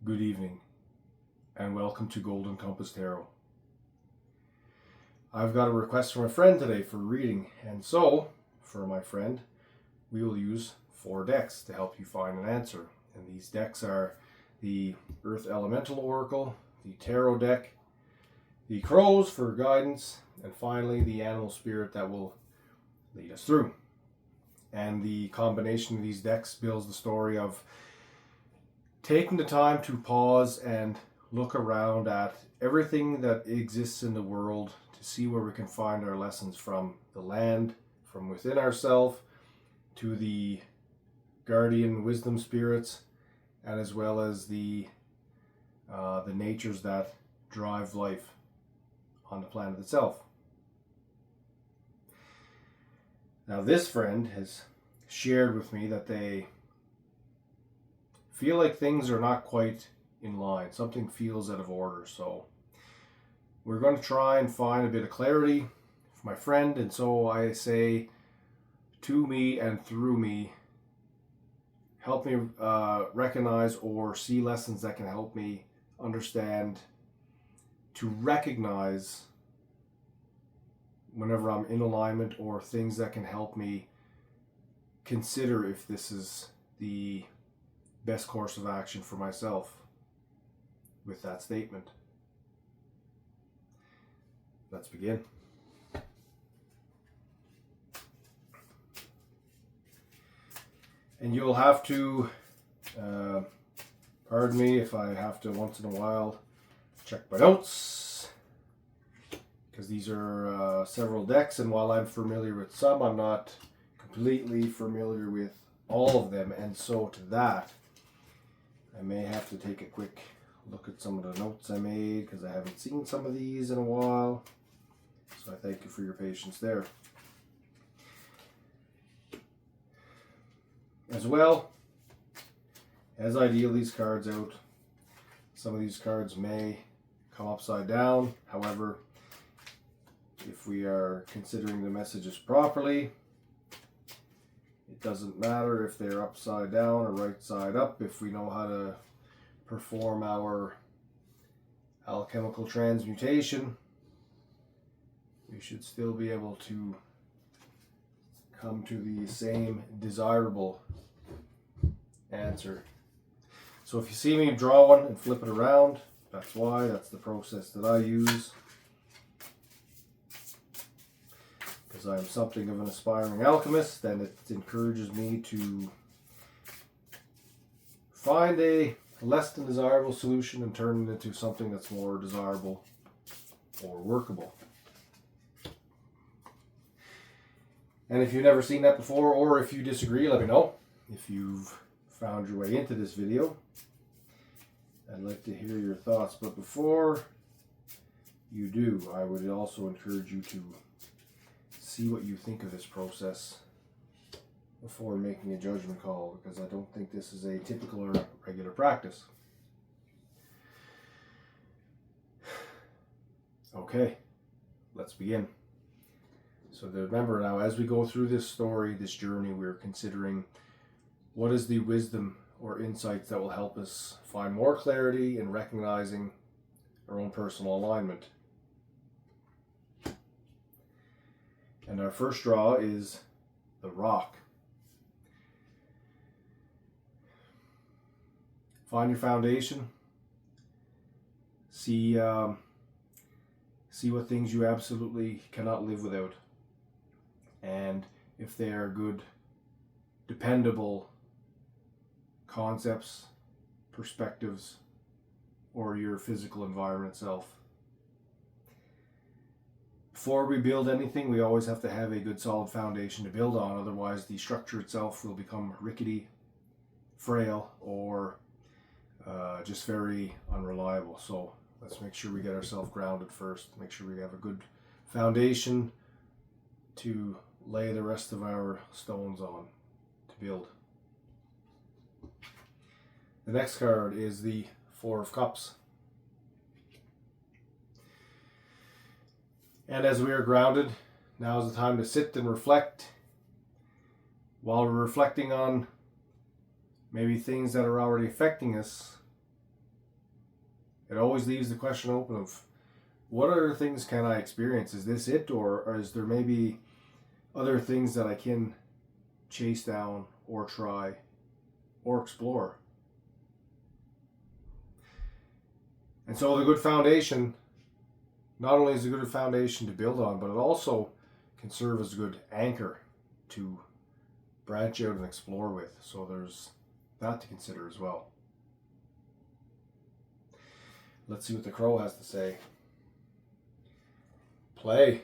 good evening, and welcome to Golden Compass Tarot. I've got a request from a friend today for a reading, and so, for my friend, we will use 4 decks to help you find an answer. And these decks are the Earth Elemental Oracle, the Tarot deck, the Crows for guidance, and finally the Animal Spirit that will lead us through. And the combination of these decks builds the story of taking the time to pause and look around at everything that exists in the world to see where we can find our lessons from the land, from within ourselves, to the guardian wisdom spirits, and as well as the natures that drive life on the planet itself. Now, this friend has shared with me that they feel like things are not quite in line. Something feels out of order. So we're going to try and find a bit of clarity for my friend. And so I say, to me and through me, help me recognize or see lessons that can help me understand, to recognize whenever I'm in alignment, or things that can help me consider if this is the best course of action for myself with that statement. Let's begin. And you'll have to pardon me if I have to once in a while check my notes, because these are several decks, and while I'm familiar with some, I'm not completely familiar with all of them, and so to that I may have to take a quick look at some of the notes I made, because I haven't seen some of these in a while. So I thank you for your patience there. As well, as I deal these cards out, some of these cards may come upside down. However, if we are considering the messages properly, it doesn't matter if they're upside down or right side up. If we know how to perform our alchemical transmutation, we should still be able to come to the same desirable answer. So if you see me draw one and flip it around, that's why. That's the process that I use, because I'm something of an aspiring alchemist, and it encourages me to find a less than desirable solution and turn it into something that's more desirable or workable. And if you've never seen that before, or if you disagree, let me know. If you've found your way into this video, I'd like to hear your thoughts. But before you do, I would also encourage you to see what you think of this process before making a judgment call, because I don't think this is a typical or regular practice. Okay, let's begin. So remember now, as we go through this story, this journey, we're considering what is the wisdom or insights that will help us find more clarity in recognizing our own personal alignment. And our first draw is the Rock. Find your foundation. See what things you absolutely cannot live without. And if they are good, dependable concepts, perspectives, or your physical environment itself. Before we build anything, we always have to have a good solid foundation to build on, otherwise the structure itself will become rickety, frail, or just very unreliable. So let's make sure we get ourselves grounded first, make sure we have a good foundation to lay the rest of our stones on to build. The next card is the Four of Cups. And as we are grounded, now is the time to sit and reflect. While we're reflecting on maybe things that are already affecting us, It always leaves the question open of what other things can I experience? Is this it, or is there maybe other things that I can chase down or try or explore? And so the good foundation not only is a good foundation to build on, but it also can serve as a good anchor to branch out and explore with. So there's that to consider as well. Let's see what the crow has to say. Play.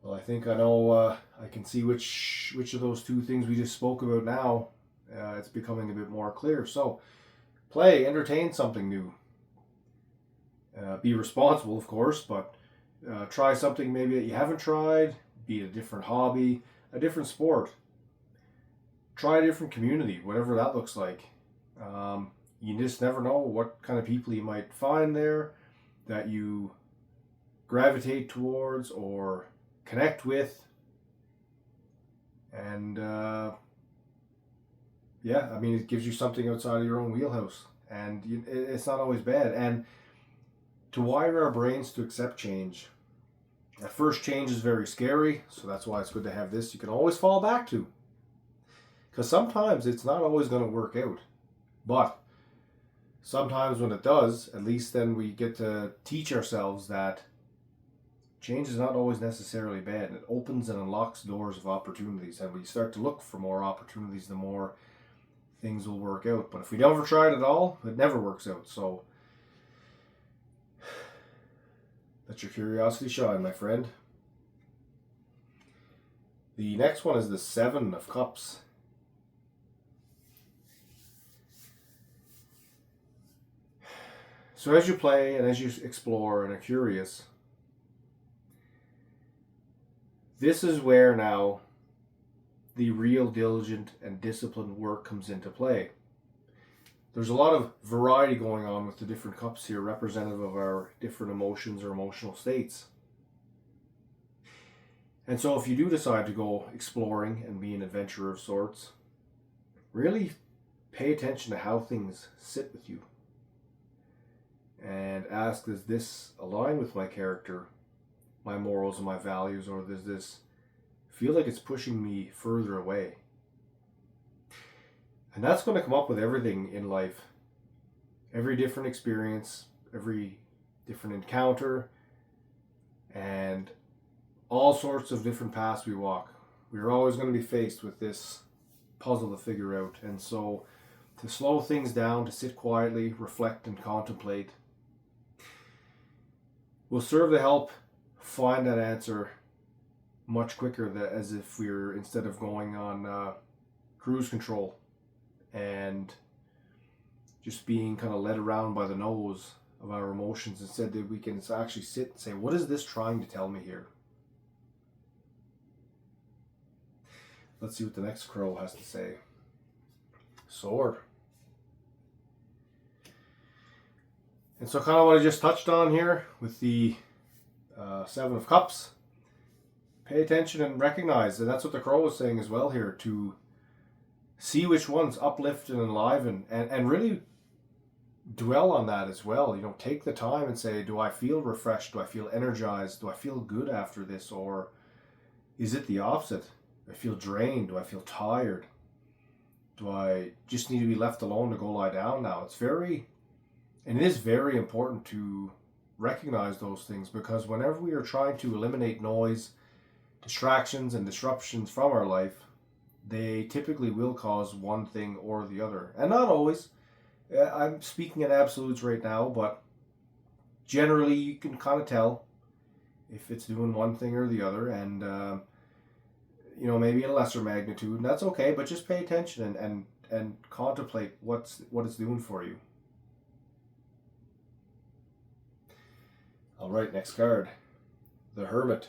Well, I think I know, I can see which of those two things we just spoke about now. It's becoming a bit more clear. So, play, entertain something new. Be responsible, of course, but try something maybe that you haven't tried, be it a different hobby, a different sport. Try a different community, whatever that looks like. You just never know what kind of people you might find there that you gravitate towards or connect with. And yeah, I mean, it gives you something outside of your own wheelhouse, and it's not always bad. And to wire our brains to accept change. At first, change is very scary, so that's why it's good to have this you can always fall back to. Because sometimes it's not always going to work out. But sometimes when it does, at least then we get to teach ourselves that change is not always necessarily bad. It opens and unlocks doors of opportunities, and we start to look for more opportunities, the more things will work out. But if we never try it at all, it never works out. So let your curiosity shine, my friend. The next one is the Seven of Cups. So as you play and as you explore and are curious, this is where now the real diligent and disciplined work comes into play. There's a lot of variety going on with the different cups here, representative of our different emotions or emotional states. And so if you do decide to go exploring and be an adventurer of sorts, really pay attention to how things sit with you. And ask, does this align with my character, my morals and my values, or does this feel like it's pushing me further away? And that's going to come up with everything in life. Every different experience, every different encounter, and all sorts of different paths we walk. We're always going to be faced with this puzzle to figure out. And so to slow things down, to sit quietly, reflect and contemplate, will serve to help find that answer much quicker, as if we're, instead of going on cruise control and just being kind of led around by the nose of our emotions, instead that we can actually sit and say, what is this trying to tell me here? Let's see what the next crow has to say. Sword. And so kind of what I just touched on here with the Seven of Cups, pay attention and recognize, and that's what the crow was saying as well here, to see which ones uplift and enliven, and really dwell on that as well. You know, take the time and say, do I feel refreshed? Do I feel energized? Do I feel good after this? Or is it the opposite? Do I feel drained? Do I feel tired? Do I just need to be left alone to go lie down now? It is very important to recognize those things, because whenever we are trying to eliminate noise, distractions, and disruptions from our life, they typically will cause one thing or the other. And not always. I'm speaking in absolutes right now, but generally you can kind of tell if it's doing one thing or the other, and maybe at a lesser magnitude, and that's okay, but just pay attention and contemplate what it's doing for you. All right, next card, the Hermit.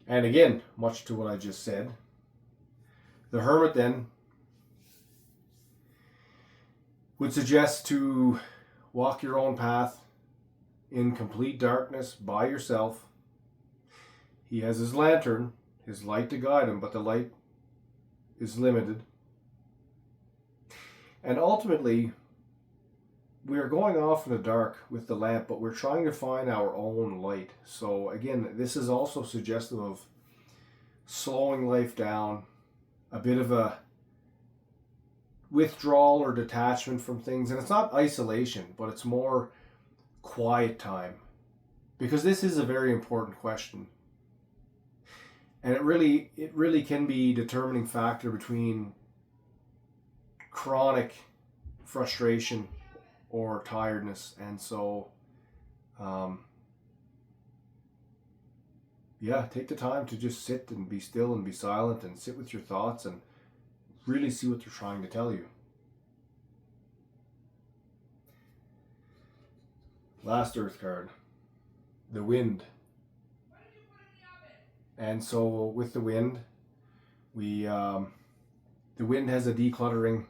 And again, much to what I just said, the Hermit then would suggest to walk your own path in complete darkness by yourself. He has his lantern, his light to guide him, but the light is limited. And ultimately, we're going off in the dark with the lamp, but we're trying to find our own light. So again, this is also suggestive of slowing life down, a bit of a withdrawal or detachment from things. And it's not isolation, but it's more quiet time, because this is a very important question. And it really can be a determining factor between chronic frustration or tiredness. And so take the time to just sit and be still and be silent and sit with your thoughts and really see what they're trying to tell you. Last Earth card, the Wind. And so with the Wind, the Wind has a decluttering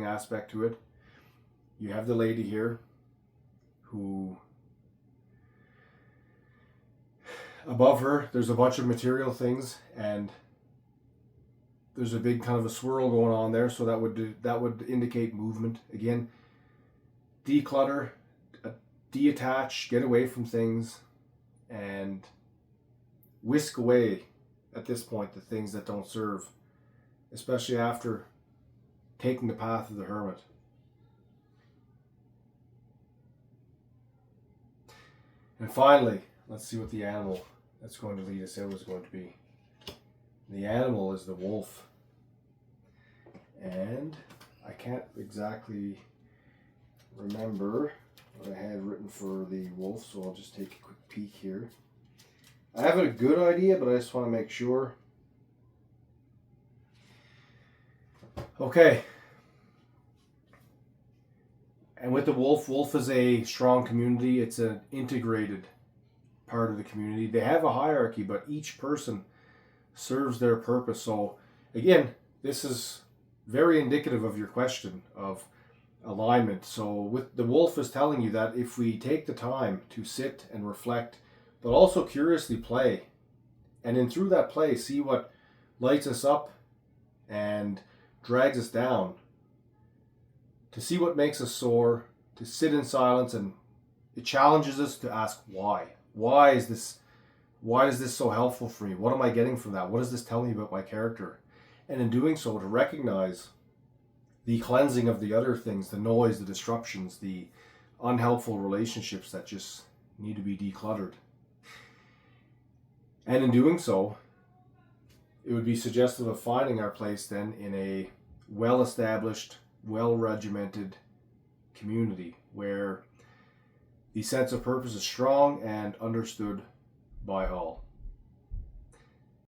aspect to it. You have the lady here who, above her, there's a bunch of material things, and there's a big kind of a swirl going on there, so that would indicate movement. Again, declutter, detach, get away from things, and whisk away at this point the things that don't serve, especially after taking the path of the hermit. And finally, let's see what the animal that's going to lead us out is going to be. The animal is the wolf. And I can't exactly remember what I had written for the wolf, so I'll just take a quick peek here. I have a good idea, but I just want to make sure. Okay. And with the wolf is a strong community. It's an integrated part of the community. They have a hierarchy, but each person serves their purpose. So again, this is very indicative of your question of alignment. So with the wolf is telling you that if we take the time to sit and reflect, but also curiously play, and then through that play see what lights us up and drags us down, to see what makes us soar, to sit in silence, and it challenges us to ask why. Why is this so helpful for me? What am I getting from that? What does this tell me about my character? And in doing so, to recognize the cleansing of the other things, the noise, the disruptions, the unhelpful relationships that just need to be decluttered. And in doing so, it would be suggestive of finding our place then in a well-established, well-regimented community where the sense of purpose is strong and understood by all.